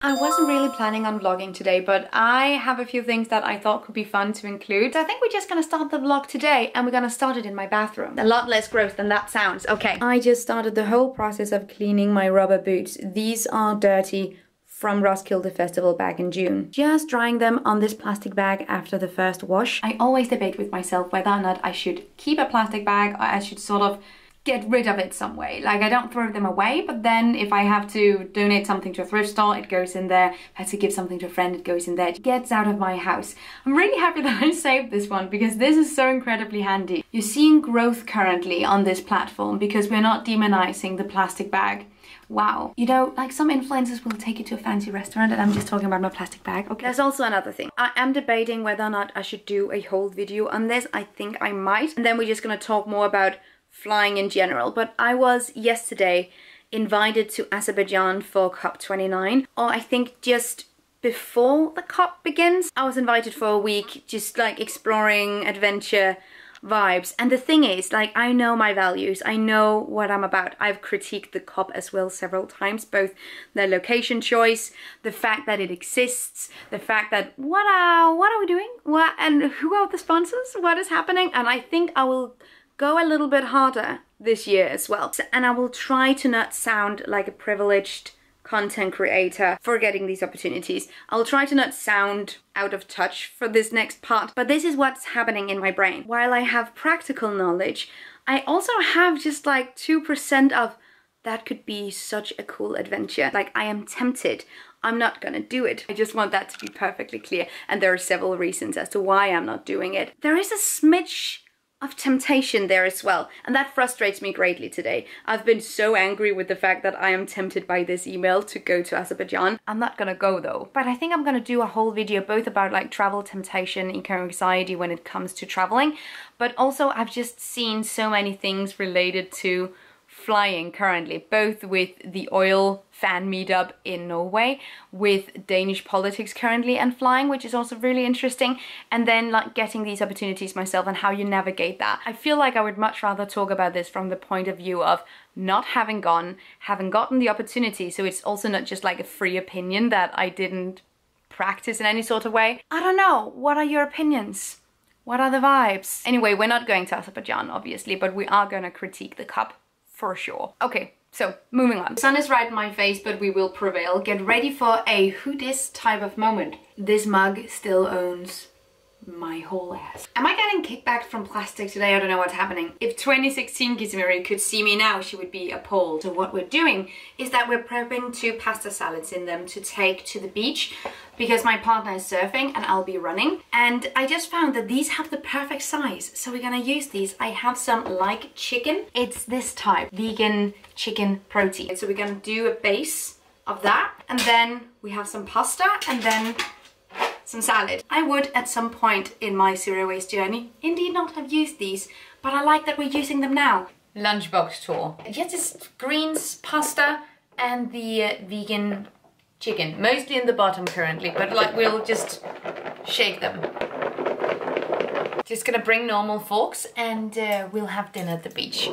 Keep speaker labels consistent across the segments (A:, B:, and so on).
A: I wasn't really planning on vlogging today, but I have a few things that I thought could be fun to include. So I think we're just gonna start the vlog today, and we're gonna start it in my bathroom. A lot less gross than that sounds. Okay. I just started the whole process of cleaning my rubber boots. These are dirty from Roskilde Festival back in June. Just drying them on this plastic bag after the first wash. I always debate with myself whether or not I should keep a plastic bag or I should sort of get rid of it some way. Like, I don't throw them away, but then if I have to donate something to a thrift store, it goes in there. If I have to give something to a friend, it goes in there. It gets out of my house. I'm really happy that I saved this one because this is so incredibly handy. You're seeing growth currently on this platform because we're not demonizing the plastic bag. Wow. You know, like some influencers will take you to a fancy restaurant and I'm just talking about my plastic bag. Okay. There's also another thing. I am debating whether or not I should do a whole video on this. I think I might. And then we're just gonna talk more about flying in general. But I was yesterday invited to Azerbaijan for COP29, or I think just before the COP begins. I was invited for a week, just like exploring adventure vibes. And the thing is, like, I know my values, I know what I'm about. I've critiqued the COP as well several times, both the location choice, the fact that it exists, the fact that what are we doing, what, and who are the sponsors, what is happening. And I think I will go a little bit harder this year as well. And I will try to not sound like a privileged content creator for getting these opportunities. I'll try to not sound out of touch for this next part, but this is what's happening in my brain. While I have practical knowledge, I also have just like 2% of that could be such a cool adventure. Like, I am tempted. I'm not gonna do it. I just want that to be perfectly clear. And there are several reasons as to why I'm not doing it. There is a smidge of temptation there as well, and that frustrates me greatly today. I've been so angry with the fact that I am tempted by this email to go to Azerbaijan. I'm not gonna go though, but I think I'm gonna do a whole video both about like travel temptation, eco-anxiety when it comes to traveling, but also I've just seen so many things related to flying currently, both with the oil fan meetup in Norway, with Danish politics currently and flying, which is also really interesting, and then like getting these opportunities myself and how you navigate that. I feel like I would much rather talk about this from the point of view of not having gone, having gotten the opportunity, so it's also not just like a free opinion that I didn't practice in any sort of way. I don't know, what are your opinions? What are the vibes? Anyway, we're not going to Azerbaijan obviously, but we are gonna critique the COP for sure. Okay, so moving on. The sun is right in my face, but we will prevail. Get ready for a who dis type of moment. This mug still owns my whole ass. Am I getting kickback from plastic today? I don't know what's happening. If 2016 Gizmiri could see me now, she would be appalled. So what we're doing is that we're prepping 2 pasta salads in them to take to the beach because my partner is surfing and I'll be running. And I just found that these have the perfect size. So we're gonna use these. I have some like chicken. It's this type, vegan chicken protein. So we're gonna do a base of that. And then we have some pasta and then some salad. I would at some point in my zero waste journey indeed not have used these, but I like that we're using them now. Lunchbox tour. Yes, it's greens, pasta and the vegan chicken. Mostly in the bottom currently, but like we'll just shake them. Just gonna bring normal forks and we'll have dinner at the beach.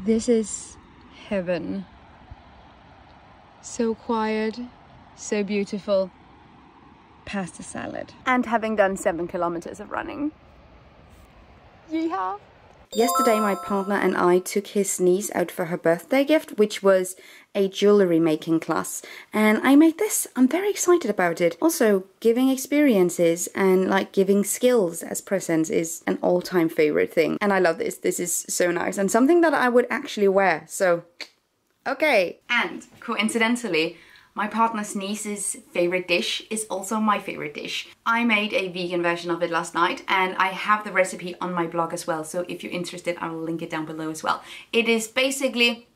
A: This is heaven. So quiet, so beautiful. Pasta salad. And having done 7 kilometers of running. Yeehaw! Yesterday my partner and I took his niece out for her birthday gift, which was a jewelry making class. And I made this. I'm very excited about it. Also, giving experiences and like giving skills as presents is an all-time favorite thing. And I love this. This is so nice and something that I would actually wear. So, okay. And coincidentally, my partner's niece's favorite dish is also my favorite dish. I made a vegan version of it last night and I have the recipe on my blog as well, so if you're interested I will link it down below as well. It is basically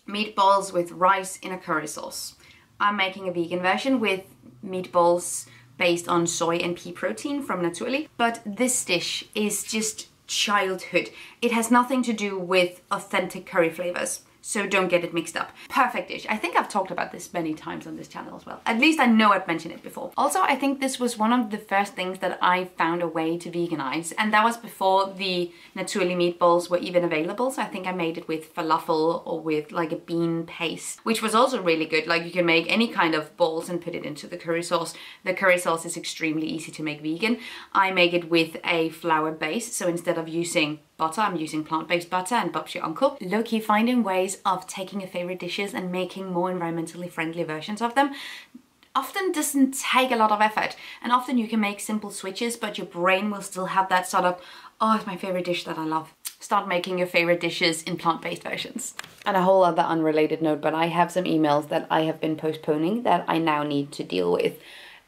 A: meatballs with rice in a curry sauce. I'm making a vegan version with meatballs based on soy and pea protein from Naturli, but this dish is just childhood. It has nothing to do with authentic curry flavors. So don't get it mixed up. Perfect dish. I think I've talked about this many times on this channel as well. At least I know I've mentioned it before. Also, I think this was one of the first things that I found a way to veganize, and that was before the naturally meatballs were even available. So I think I made it with falafel or with like a bean paste, which was also really good. Like you can make any kind of balls and put it into the curry sauce. The curry sauce is extremely easy to make vegan. I make it with a flour base, so instead of using butter, I'm using plant-based butter, and Bob's your uncle. Low-key finding ways of taking your favorite dishes and making more environmentally friendly versions of them often doesn't take a lot of effort, and often you can make simple switches, but your brain will still have that sort of, oh, it's my favorite dish that I love. Start making your favorite dishes in plant-based versions. And a whole other unrelated note, but I have some emails that I have been postponing that I now need to deal with.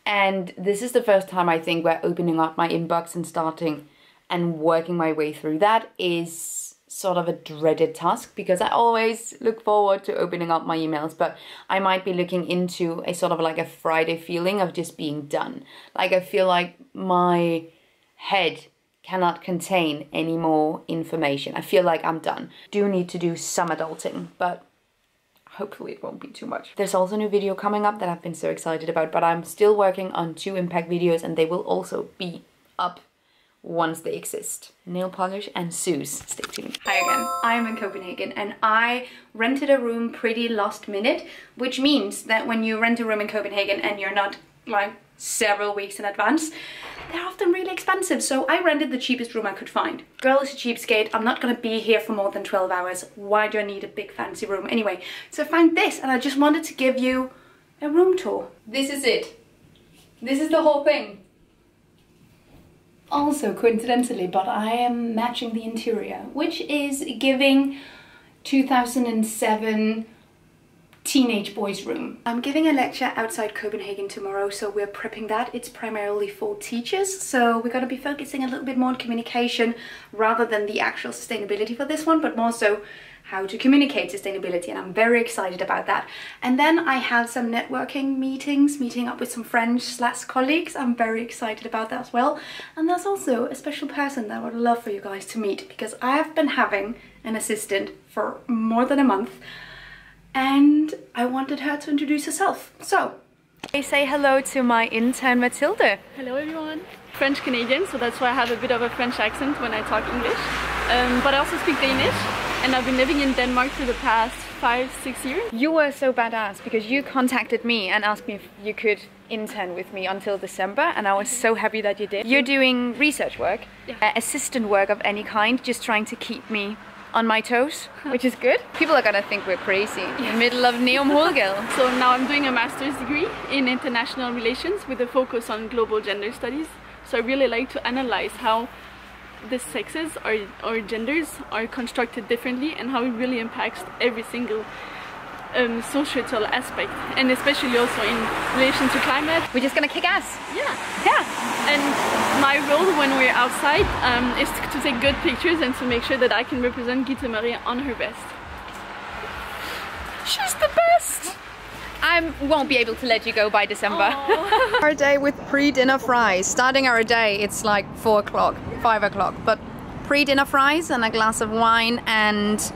A: And this is the first time I think we're opening up my inbox and starting and working my way through that is sort of a dreaded task, because I always look forward to opening up my emails, but I might be looking into a sort of like a Friday feeling of just being done. Like I feel like my head cannot contain any more information. I feel like I'm done. Do need to do some adulting, but hopefully it won't be too much. There's also a new video coming up that I've been so excited about, but I'm still working on 2 impact videos, and they will also be up once they exist. Nail polish and Suze. Stay tuned. Hi again. I'm in Copenhagen, and I rented a room pretty last minute, which means that when you rent a room in Copenhagen and you're not like several weeks in advance, they're often really expensive. So I rented the cheapest room I could find. Girl is a cheapskate. I'm not gonna be here for more than 12 hours. Why do I need a big fancy room? Anyway, so I found this, and I just wanted to give you a room tour. This is it. This is the whole thing. Also, coincidentally, but I am matching the interior, which is giving 2007 teenage boys room. I'm giving a lecture outside Copenhagen tomorrow, so we're prepping that. It's primarily for teachers, so we're going to be focusing a little bit more on communication rather than the actual sustainability for this one, but more so how to communicate sustainability, and I'm very excited about that. And then I have some networking meetings, meeting up with some friends/colleagues. I'm very excited about that as well. And there's also a special person that I would love for you guys to meet, because I have been having an assistant for more than a month, and I wanted her to introduce herself. So, I say hello to my intern Mathilde.
B: Hello everyone. French Canadian, so that's why I have a bit of a French accent when I talk English. But I also speak Danish, and I've been living in Denmark for the past 5-6 years.
A: You were so badass, because you contacted me and asked me if you could intern with me until December, and I was so happy that you did. You're doing research work, assistant work of any kind, just trying to keep me on my toes, which is good. People are gonna think we're crazy in the middle of Neum Holgel.
B: So now I'm doing a master's degree in international relations with a focus on global gender studies. So I really like to analyze how the sexes or genders are constructed differently, and how it really impacts every single societal aspect, and especially also in relation to climate.
A: We're just gonna kick ass.
B: Yeah. And my role when we're outside is to take good pictures and to make sure that I can represent Gita Maria on her best.
A: She's the best. I won't be able to let you go by December. Our day with pre-dinner fries. Starting our day, it's like 4 o'clock, 5 o'clock, but pre-dinner fries and a glass of wine and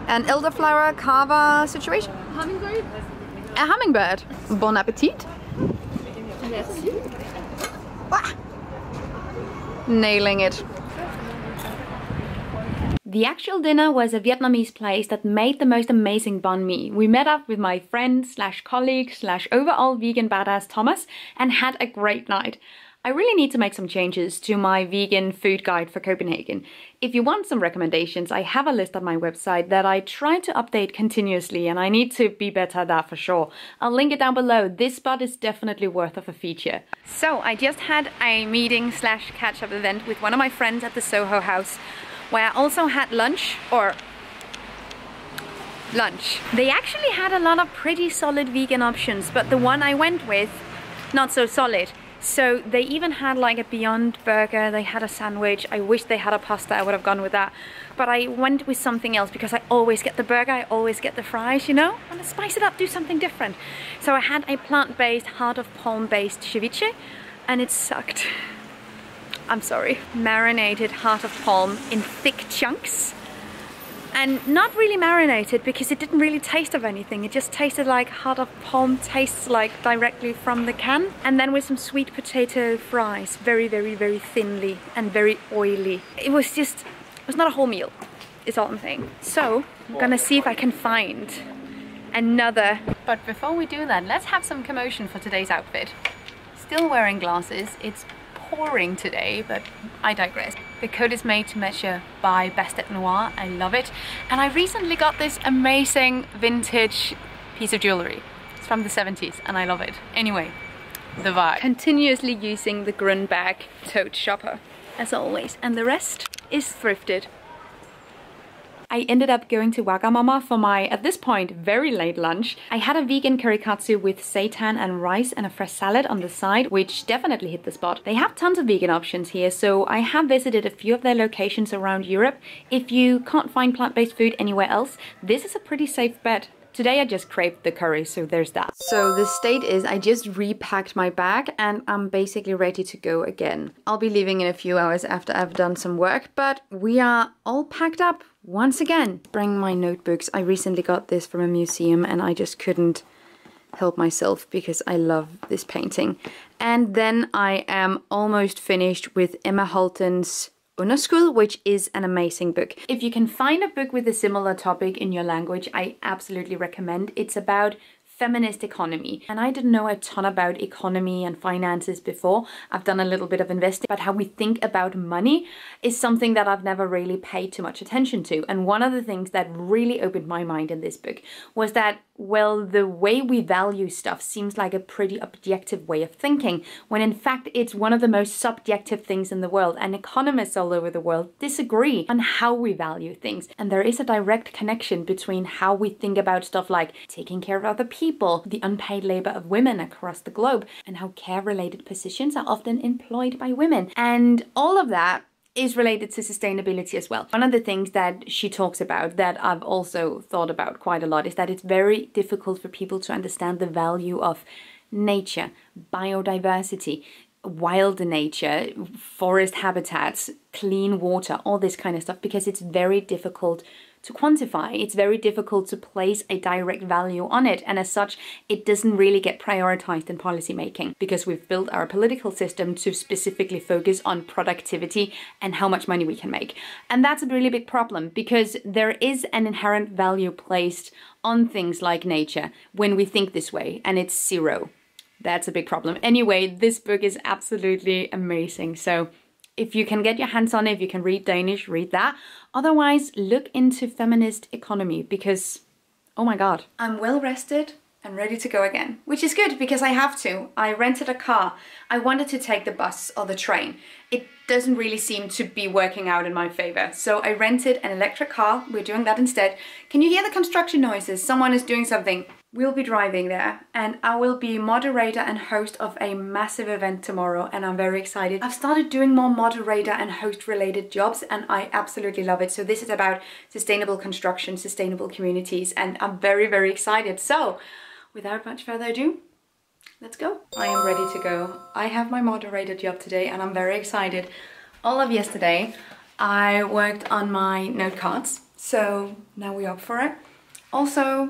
A: an elderflower cava situation.
B: Hummingbird?
A: A hummingbird. Bon appetit.
B: Merci.
A: Ah. Nailing it. The actual dinner was a Vietnamese place that made the most amazing banh mi. We met up with my friend/colleague/overall vegan badass Thomas and had a great night. I really need to make some changes to my vegan food guide for Copenhagen. If you want some recommendations, I have a list on my website that I try to update continuously, and I need to be better at that for sure. I'll link it down below. This spot is definitely worth of a feature. So I just had a meeting/catch-up event with one of my friends at the Soho house, where I also had lunch. They actually had a lot of pretty solid vegan options, but the one I went with, not so solid. So they even had like a Beyond Burger, they had a sandwich. I wish they had a pasta, I would have gone with that. But I went with something else because I always get the burger, I always get the fries, you know? I want to spice it up, do something different. So I had a plant-based, heart of palm-based ceviche, and it sucked. I'm sorry. Marinated heart of palm in thick chunks. and not really marinated because it didn't really taste of anything. It just tasted like heart of palm tastes like directly from the can. And then with some sweet potato fries, very, very, very thinly and very oily. It was not a whole meal, is all I'm saying. So I'm gonna see if I can find another. But before we do that, let's have some commotion for today's outfit. Still wearing glasses. It's pouring today, but I digress. The coat is made to measure by Bastet Noir. I love it. And I recently got this amazing vintage piece of jewelry. It's from the 70s and I love it. Anyway, the vibe. Continuously using the Grun bag tote shopper, as always. And the rest is thrifted. I ended up going to Wagamama for my, at this point, very late lunch. I had a vegan curry-katsu with seitan and rice and a fresh salad on the side, which definitely hit the spot. They have tons of vegan options here, so I have visited a few of their locations around Europe. If you can't find plant-based food anywhere else, this is a pretty safe bet. Today I just craved the curry, so there's that. So the state is I just repacked my bag and I'm basically ready to go again. I'll be leaving in a few hours after I've done some work, but we are all packed up once again. Bring my notebooks. I recently got this from a museum and I just couldn't help myself because I love this painting. And then I am almost finished with Emma Holton's Underskud, which is an amazing book. If you can find a book with a similar topic in your language, I absolutely recommend. It's about feminist economy. And I didn't know a ton about economy and finances before. I've done a little bit of investing, but how we think about money is something that I've never really paid too much attention to. And one of the things that really opened my mind in this book was that, well, the way we value stuff seems like a pretty objective way of thinking, when in fact it's one of the most subjective things in the world, and economists all over the world disagree on how we value things. And there is a direct connection between how we think about stuff like taking care of other people, the unpaid labor of women across the globe, and how care-related positions are often employed by women. And all of that is related to sustainability as well. One of the things that she talks about that I've also thought about quite a lot is that it's very difficult for people to understand the value of nature, biodiversity, wild nature, forest habitats, clean water, all this kind of stuff, because it's very difficult to quantify. It's very difficult to place a direct value on it, and as such it doesn't really get prioritized in policy making, because we've built our political system to specifically focus on productivity and how much money we can make. And that's a really big problem, because there is an inherent value placed on things like nature when we think this way, and it's zero. That's a big problem. Anyway, this book is absolutely amazing, so if you can get your hands on it, if you can read Danish, read that. Otherwise, look into feminist economy, because, oh my god, I'm well rested and ready to go again. Which is good, because I have to. I rented a car. I wanted to take the bus or the train. It doesn't really seem to be working out in my favor. So I rented an electric car. We're doing that instead. Can you hear the construction noises? Someone is doing something. We'll be driving there, and I will be moderator and host of a massive event tomorrow, and I'm very excited. I've started doing more moderator and host related jobs, and I absolutely love it. So this is about sustainable construction, sustainable communities, and I'm very, very excited. So without much further ado, let's go. I am ready to go. I have my moderator job today and I'm very excited. All of yesterday I worked on my note cards, so now we're up for it. Also,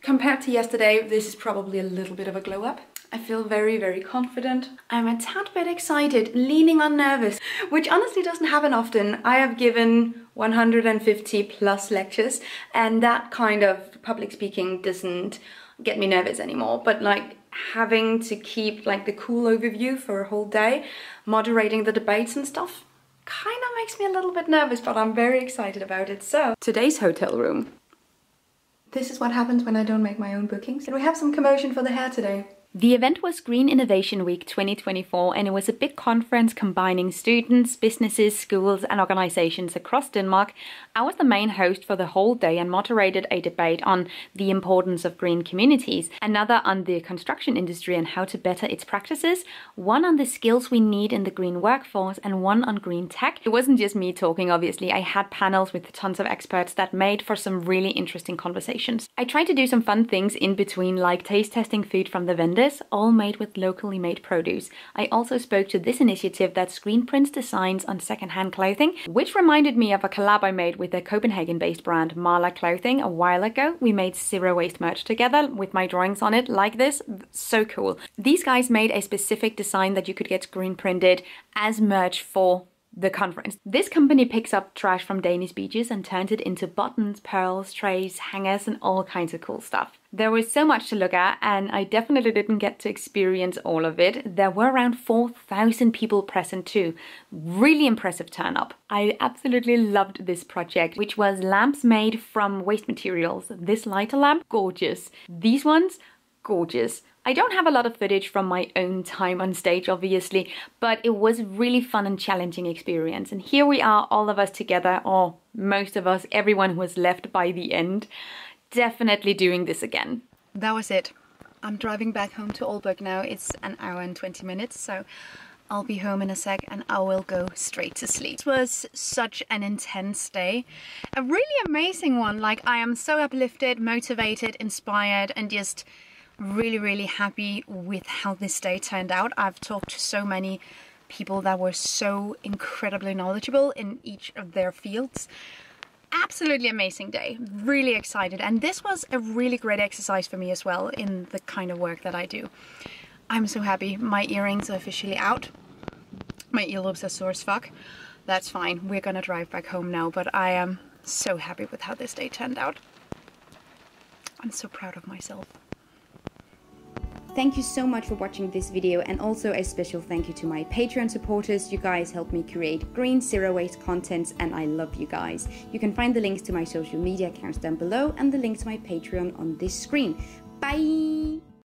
A: compared to yesterday, this is probably a little bit of a glow up. I feel very, very confident. I'm a tad bit excited, leaning on nervous, which honestly doesn't happen often. I have given 150 plus lectures, and that kind of public speaking doesn't get me nervous anymore. But like having to keep like the cool overview for a whole day, moderating the debates and stuff, kind of makes me a little bit nervous, but I'm very excited about it. So, today's hotel room. This is what happens when I don't make my own bookings. And we have some commotion for the hair today. The event was Green Innovation Week 2024, and it was a big conference combining students, businesses, schools and organizations across Denmark. I was the main host for the whole day and moderated a debate on the importance of green communities, another on the construction industry and how to better its practices, one on the skills we need in the green workforce, and one on green tech. It wasn't just me talking, obviously. I had panels with tons of experts that made for some really interesting conversations. I tried to do some fun things in between, like taste testing food from the vendors this, all made with locally made produce. I also spoke to this initiative that screen prints designs on secondhand clothing, which reminded me of a collab I made with the Copenhagen-based brand Marla Clothing a while ago. We made zero waste merch together with my drawings on it like this. So cool. These guys made a specific design that you could get screen printed as merch for the conference. This company picks up trash from Danish beaches and turns it into buttons, pearls, trays, hangers, and all kinds of cool stuff. There was so much to look at, and I definitely didn't get to experience all of it. There were around 4,000 people present too. Really impressive turn up. I absolutely loved this project, which was lamps made from waste materials. This lighter lamp, gorgeous. These ones, gorgeous. I don't have a lot of footage from my own time on stage, obviously, but it was a really fun and challenging experience. And here we are, all of us together, or most of us, everyone who was left by the end, definitely doing this again. That was it. I'm driving back home to Aalborg now. It's an hour and 20 minutes, so I'll be home in a sec and I will go straight to sleep. This was such an intense day. A really amazing one. Like, I am so uplifted, motivated, inspired, and just really happy with how this day turned out. I've talked to so many people that were so incredibly knowledgeable in each of their fields. Absolutely amazing day. Really excited, and this was a really great exercise for me as well in the kind of work that I do. I'm so happy. My earrings are officially out. My earlobes are sore as fuck. That's fine. We're gonna drive back home now, but I am so happy with how this day turned out. I'm so proud of myself.
C: Thank you so much for watching this video, and also a special thank you to my Patreon supporters. You guys help me create green zero waste content, and I love you guys. You can find the links to my social media accounts down below and the link to my Patreon on this screen. Bye!